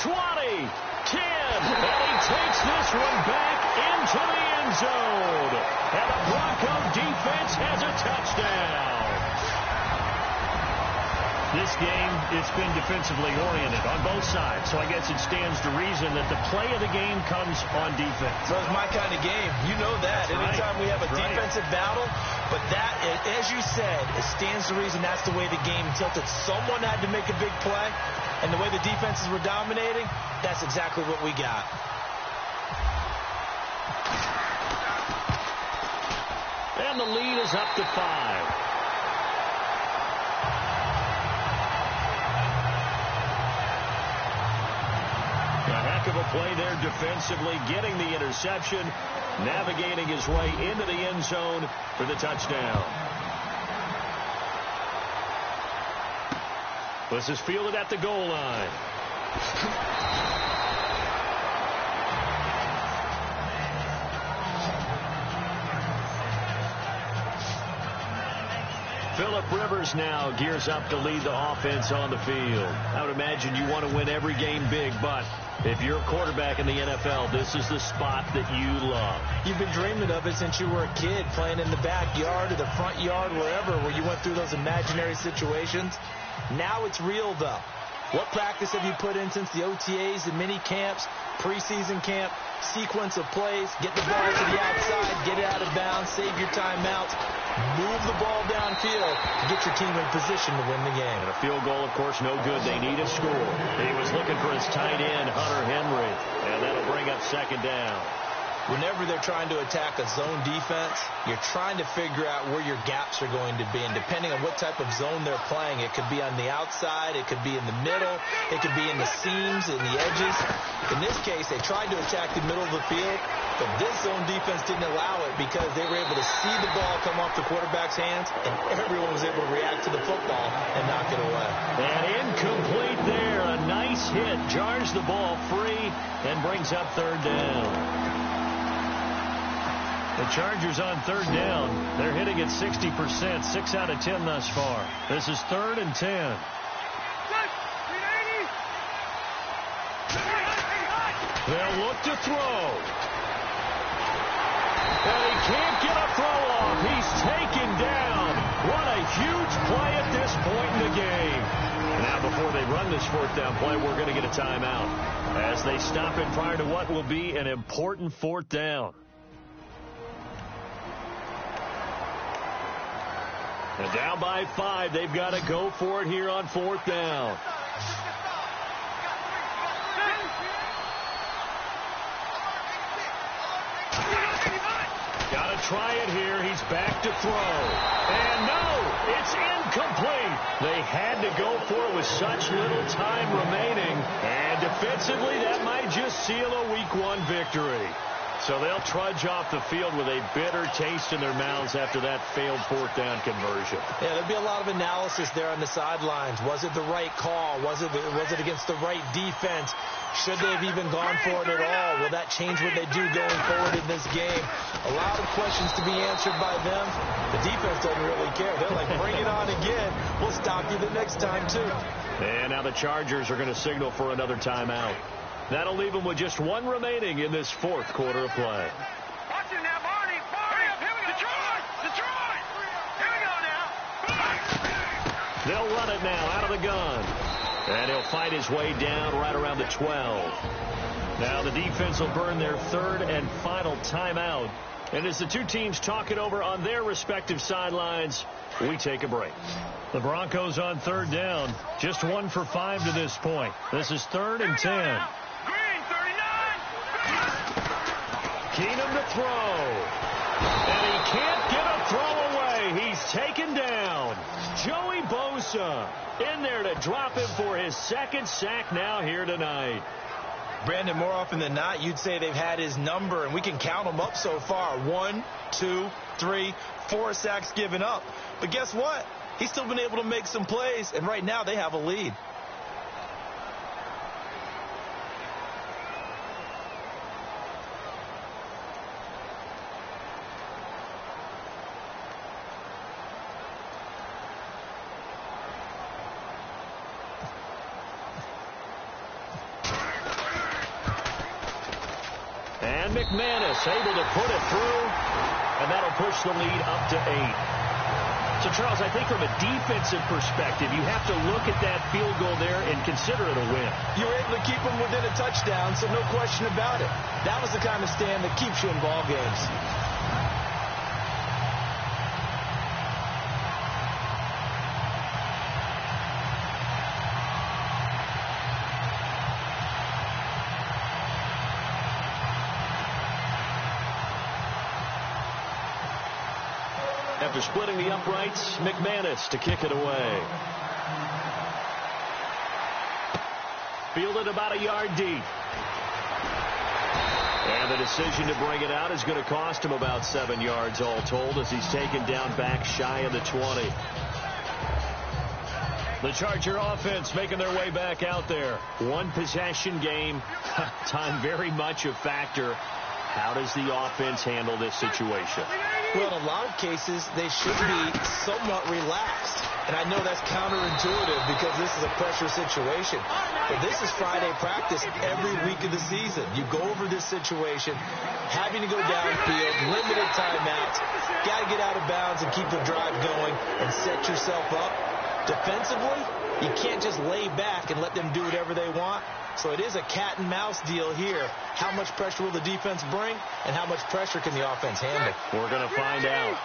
20, 10. And he takes this one back into the end zone. And the Bronco defense has a touchdown. This game, it's been defensively oriented on both sides, so I guess it stands to reason that the play of the game comes on defense. So it's my kind of game. You know that. That's Anytime right. we have a That's defensive battle, but that, as you said, it stands to reason that's the way the game tilted. Someone had to make a big play, and the way the defenses were dominating, that's exactly what we got. And the lead is up to 5. Of a play there defensively, getting the interception, navigating his way into the end zone for the touchdown. This is fielded at the goal line. Phillip Rivers now gears up to lead the offense on the field. I would imagine you want to win every game big, but if you're a quarterback in the NFL, this is the spot that you love. You've been dreaming of it since you were a kid, playing in the backyard or the front yard, wherever, where you went through those imaginary situations. Now it's real, though. What practice have you put in since the OTAs, the mini camps, preseason camp, sequence of plays, get the ball to the outside, get it out of bounds, save your timeouts, move the ball downfield to get your team in position to win the game. And a field goal, of course, no good. They need a score. He was looking for his tight end, Hunter Henry, and that'll bring up 2nd down. Whenever they're trying to attack a zone defense, you're trying to figure out where your gaps are going to be. And depending on what type of zone they're playing, it could be on the outside, it could be in the middle, it could be in the seams, in the edges. In this case, they tried to attack the middle of the field, but this zone defense didn't allow it because they were able to see the ball come off the quarterback's hands, and everyone was able to react to the football and knock it away. And incomplete there. A nice hit. Jars the ball free and brings up 3rd down. The Chargers on 3rd down. They're hitting at 60%, 6 out of 10 thus far. This is 3rd and 10. They'll look to throw. And he can't get a throw off. He's taken down. What a huge play at this point in the game. Now, before they run this 4th down play, we're going to get a timeout as they stop it prior to what will be an important 4th down. And down by 5, they've got to go for it here on 4th down. Got to try it here. He's back to throw. And no, it's incomplete. They had to go for it with such little time remaining. And defensively, that might just seal a Week 1 victory. So they'll trudge off the field with a bitter taste in their mouths after that failed fourth down conversion. Yeah, there'll be a lot of analysis there on the sidelines. Was it the right call? Was it against the right defense? Should they have even gone for it at all? Will that change what they do going forward in this game? A lot of questions to be answered by them. The defense doesn't really care. They're like, bring it on again. We'll stop you the next time, too. And now the Chargers are going to signal for another timeout. That'll leave them with just one remaining in this fourth quarter of play. Watch it now, Barney. Hurry up, here we go. Detroit. Here we go now. They'll run it now out of the gun. And he'll fight his way down right around the 12. Now the defense will burn their third and final timeout. And as the two teams talk it over on their respective sidelines, we take a break. The Broncos on third down. Just 1 for 5 to this point. This is 3rd and 10. Green, 39. Keenum to throw. And he can't get a throw away. He's taken down. Joey Bosa in there to drop him for his second sack now here tonight. Brandon, more often than not, you'd say they've had his number, and we can count them up so far. 1, 2, 3, 4 sacks given up. But guess what? He's still been able to make some plays, and right now they have a lead. And McManus able to put it through, and that'll push the lead up to 8. So, Charles, I think from a defensive perspective, you have to look at that field goal there and consider it a win. You were able to keep them within a touchdown, so no question about it. That was the kind of stand that keeps you in ball games. After splitting the uprights, McManus to kick it away. Fielded about a yard deep. And the decision to bring it out is going to cost him about 7 yards all told as he's taken down back shy of the 20. The Charger offense making their way back out there. One possession game. Time very much a factor. How does the offense handle this situation? Well, in a lot of cases, they should be somewhat relaxed. And I know that's counterintuitive because this is a pressure situation. But this is Friday practice every week of the season. You go over this situation, having to go downfield, limited timeouts, got to get out of bounds and keep the drive going and set yourself up. Defensively, you can't just lay back and let them do whatever they want. So it is a cat and mouse deal here. How much pressure will the defense bring, and how much pressure can the offense handle? We're going to find out.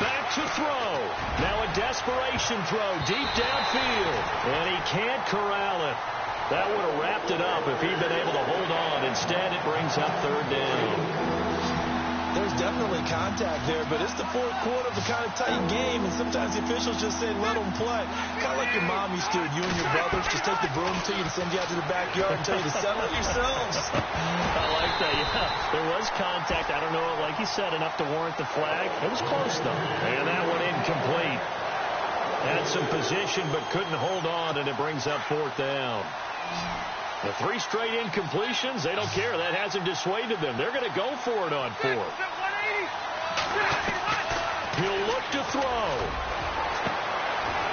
Back to throw. Now a desperation throw deep downfield. And he can't corral it. That would have wrapped it up if he'd been able to hold on. Instead, it brings up third down. There's definitely contact there, but it's the fourth quarter of a kind of tight game, and sometimes the officials just say, let them play. Kind of like your mom used to, you and your brothers, just take the broom to you and send you out to the backyard and tell you to settle it yourselves. I like that, yeah. There was contact. I don't know, like you said, enough to warrant the flag. It was close, though. And that one incomplete. Had some position, but couldn't hold on, and it brings up fourth down. The 3 straight incompletions, they don't care. That hasn't dissuaded them. They're going to go for it on 4th. He'll look to throw.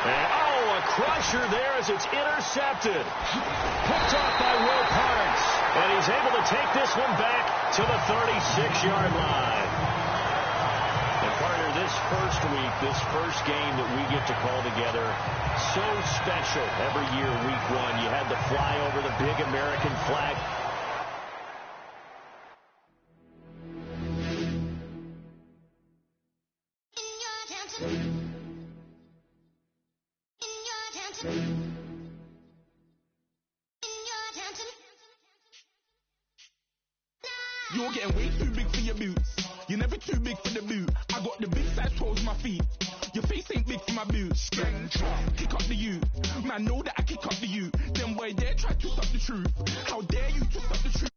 And, a crusher there as it's intercepted. Picked off by Will Parks. And he's able to take this one back to the 36-yard line. And, partner, this first week, this first game that we get to call together, so special every year, week 1. You had the fly over the big American flag. You're getting way too big for your boots. You're never too big for the boot. I got the big size toes on my feet. Your face ain't big for my boots. Kick up the youth. Man, know that I kick up the youth. Them boy there try to stop the truth. How dare you to stop the truth?